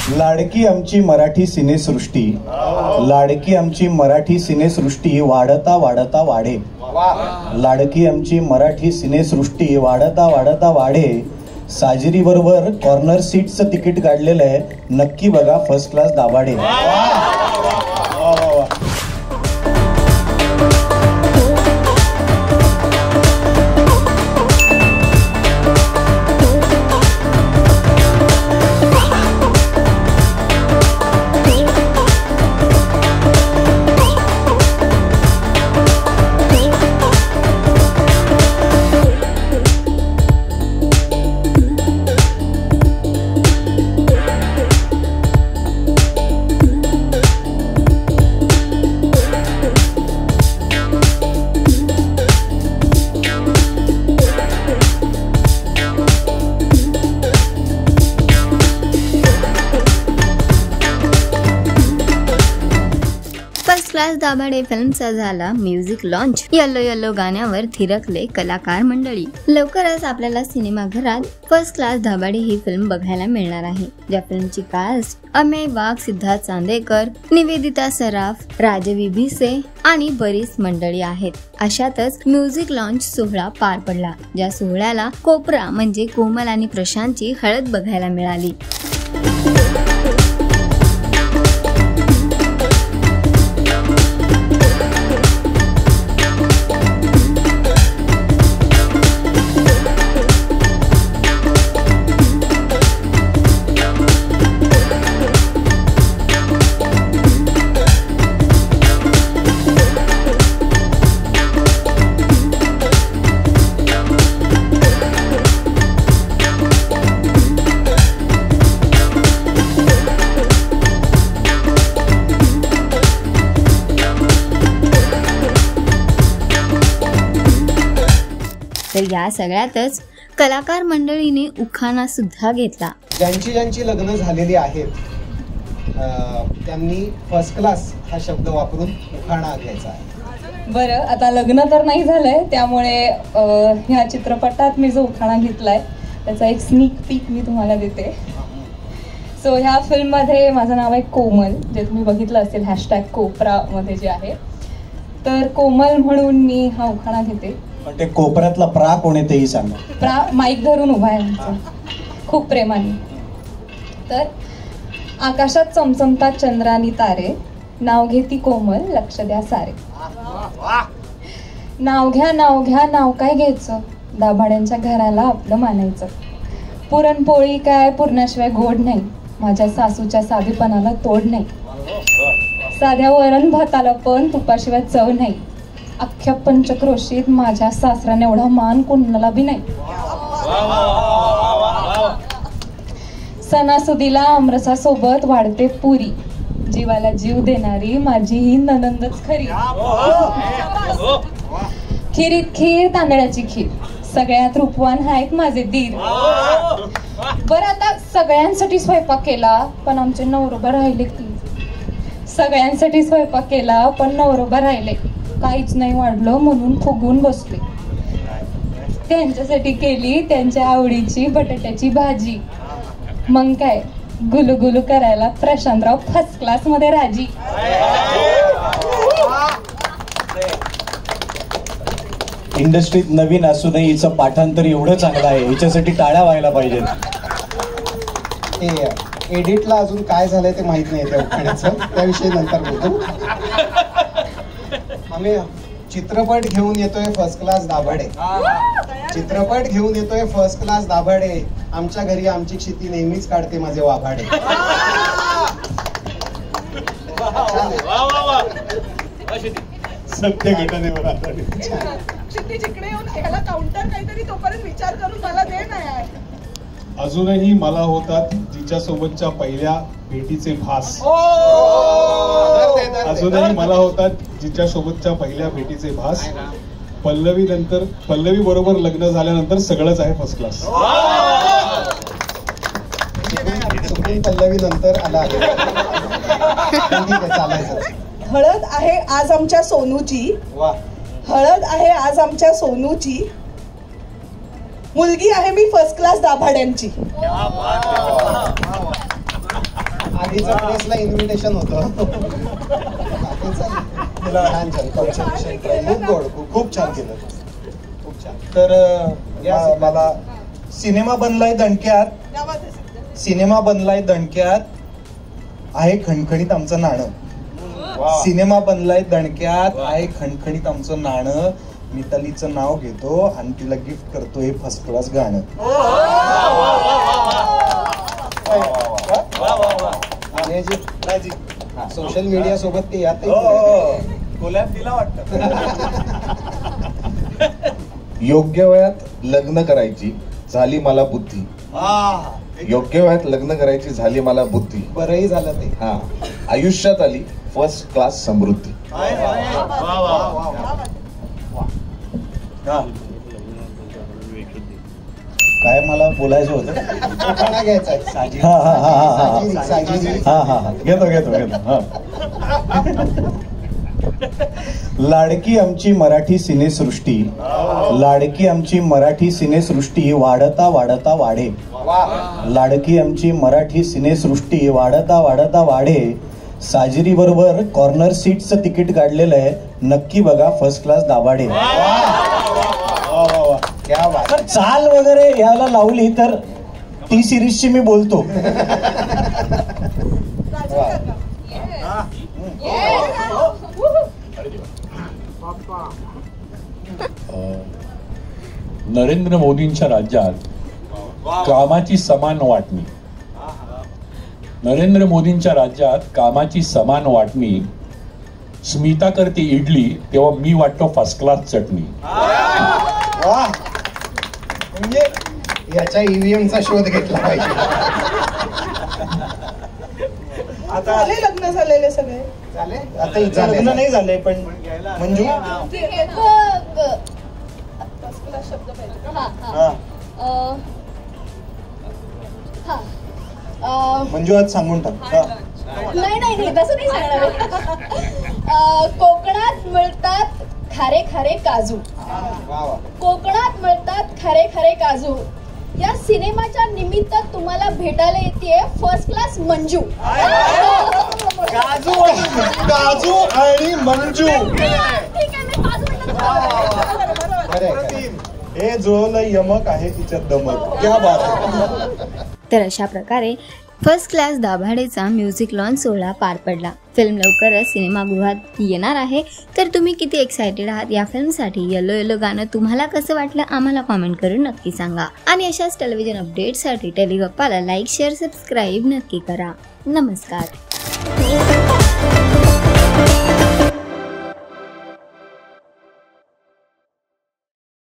लाडकी आमची मराठी सिनेसृष्टी, लाडकी आमची मराठी सिनेसृष्टी वाढता वाढता वाढे. लाडकी आमची मराठी सिनेसृष्टी वाढता वाढता वाढे. साजरी बरोबर कॉर्नर सीटचं तिकीट काढलेलं आहे, नक्की बघा first class Dabhade. Class Dabhade फिल्मचा झाला म्युझिक लॉन्च. येल्लो येल्लो गाण्यावर थिरकले कलाकार मंडळी. लवकरच आपल्याला सिनेमाघरात फर्स्ट क्लास दाभाडे ही फिल्म बघायला मिळणार आहे. ज्या फिल्मची कास्ट अमेय वाघ, सिद्धार्थ चांदेकर, निवेदिता सराफ, राजवी भिसे आणि बरीच मंडळी आहेत. अशातच म्युझिक लॉन्च सोहळा पार पडला, ज्या सोहळ्याला कोपरा म्हणजे कोमल आणि प्रशांतची हळद बघायला मिळाली. तर या सगळ्यातच कलाकार मंडळीने उखाणा सुद्धा घेतला. ज्यांची ज्यांची लग्न झालेली आहेत त्यांनी फर्स्ट क्लास हा शब्द वापरून उखाणा घ्यायचा आहे. बरं, आता लग्न तर नाही झालंय, त्यामुळे ह्या चित्रपटात मी जो उखाणा घेतलाय त्याचा एक स्नीक पीक मी तुम्हाला देते. सो ह्या फिल्ममध्ये माझं नाव आहे कोमल, जे तुम्ही बघितलं असेल #कोपरामध्ये जे आहे. तर कोमल म्हणून मी हा उखाणा घेते. पण ते कोपऱ्यातला प्रा कोण आहे तेही सांगा. प्रा माईक धरून उभा आहे आमचा, खूप प्रेमाने. तर आकाशात चमचमतात चंद्रानी तारे, नाव घेती कोमल लक्ष द्या सारे. नाव घ्या नाव घ्या नाव काय घ्यायचं, दाभाड्यांच्या घराला आपलं मानायचं. पुरणपोळी काय पुरणाशिवाय गोड नाही, माझ्या सासूच्या साधेपणाला तोड नाही. साध्या वरण भाताला पण तुपाशिवाय चव नाही, अख्ख्या पंचक्रोशीत माझ्या सासऱ्याने एवढा मान कोणाला बी नाही. सणासुदीला आमरसासोबत वाढते पुरी, जीवाला जीव देणारी माझी ही ननंदच खरी. खिरीत खीर तांदळाची खीर, सगळ्यात रूपवान आहेत माझे दीर. बरं, आता सगळ्यांसाठी स्वयंपाक केला पण आमचे नवरोबा राहिले की. सगळ्यांसाठी स्वयंपाक केला पण नवरोबा राहिले, काहीच नाही वाढलं म्हणून फुगून बसले. त्यांच्यासाठी केली त्यांच्या आवडीची बटाट्याची भाजी. मग काय गुलुगुलू करायला प्रशांतराव फर्स्ट क्लास मध्ये राजी. इंडस्ट्रीत नवीन असूनही हिचं पाठांतर एवढं चांगलं आहे, हिच्यासाठी टाळ्या व्हायला पाहिजेत. एडिटला अजून काय झालंय ते माहित नाही त्या उखाण्याचं, त्याविषयी नंतर बोलतो. आम्ही चित्रपट घेऊन येतोय फर्स्ट क्लास दाभाडे, चित्रपट घेऊन येतोय फर्स्ट क्लास दाभाडे. आमच्या घरी आमची क्षिती नेहमीच काढते माझे वाभाडे. सत्य घटनेवर आधारित. जिकडे येऊन ह्याला काउंटर काहीतरी तोपर्यंत विचार करून मला दे ना. अजूनही मला होतात जिच्या सोबतच्या पहिल्या भेटीचे भास. अजूनही मला होतात जिच्या सोबतच्या पहिल्या भेटीचे भास. पल्लवी बरोबर लग्न झाल्यानंतर सगळंच आहे फर्स्ट क्लास. पल्लवी नंतर आला चालायचं. हळद आहे आज आमच्या सोनूची, हळद आहे आज आमच्या सोनूची, मुलगी आहे मी फर्स्ट क्लास दाभाड्यांची. आधीच्या प्रेसला इन्व्हिटेशन होतं. छान छान खूप गोड, खूप छान केलं, खूप छान. तर मला सिनेमा बनलाय दणक्यात, सिनेमा बनलाय दणक्यात आहे खणखणीत आमचं नाणं. सिनेमा बनलाय दणक्यात आहे खणखणीत आमचं नाणं. मितालीचं नाव घेतो आणि तिला गिफ्ट करतो हे फर्स्ट क्लास गाणं. सोशल मीडिया सोबत ते यात कोलॅब दिला वाटतं. योग्य वयात लग्न करायची झाली मला बुद्धी. योग्य वयात लग्न करायची झाली मला बुद्धी. बरंही झालं ते. हा, आयुष्यात आली फर्स्ट क्लास समृद्धी. काय मला बोलायचं होतं. कोकणा घ्यायचा आहे. साजिरी. साजिरी. घेतो लाडकी आमची मराठी सिनेसृष्टी, लाडकी आमची मराठी सिनेसृष्टी वाढता वाढता वाढे. लाडकी आमची मराठी सिनेसृष्टी वाढता वाढता वाढे. साजिरी बरोबर कॉर्नर सीटचं तिकीट काढलेलं आहे, नक्की बघा फर्स्ट क्लास दाभाडे. क्या बात. तर चाल वगैरे याला लावली तर टी सिरीजची मी बोलतो. नरेंद्र मोदींच्या राज्यात कामाची समान वाटणी. नरेंद्र मोदींच्या राज्यात कामाची समान वाटणी. स्मिता करते इडली तेव्हा मी वाटतो फर्स्ट क्लास चटणी. वाह, म्हणजे याच्या ईव्हीएमचा शोध घेतला पाहिजे. झाले लग्न झालेले सगळे. झाले आता हिचं लग्न नाही झालंय पण मंजू मंजू आज सांगून टाक. नाही तसं नाही सांगणार. कोकणात मिळतात खारे खारे काजू. कोकणात मिळतात खारे खारे काजू. या सिनेमाच्या निमित्त तुम्हाला भेटायला येते फर्स्ट क्लास मंजू. काजू आणि मंजू हे जुळवलं यमक आहे तिच्यात दमक. क्या बात. तर अशा प्रकारे फर्स्ट क्लास दाभाडेचा म्युझिक लॉन्च सोहळा पार पडला. फिल्म लवकरच सिनेमागृहात येणार आहे. तर तुम्ही किती एक्सायटेड आहात या फिल्मसाठी? येलो येलो गाणं तुम्हाला कसं वाटलं आम्हाला कॉमेंट करून नक्की सांगा. आणि अशाच टेलिव्हिजन अपडेटसाठी टेलिगप्पाला लाईक शेअर सबस्क्राईब नक्की करा. नमस्कार.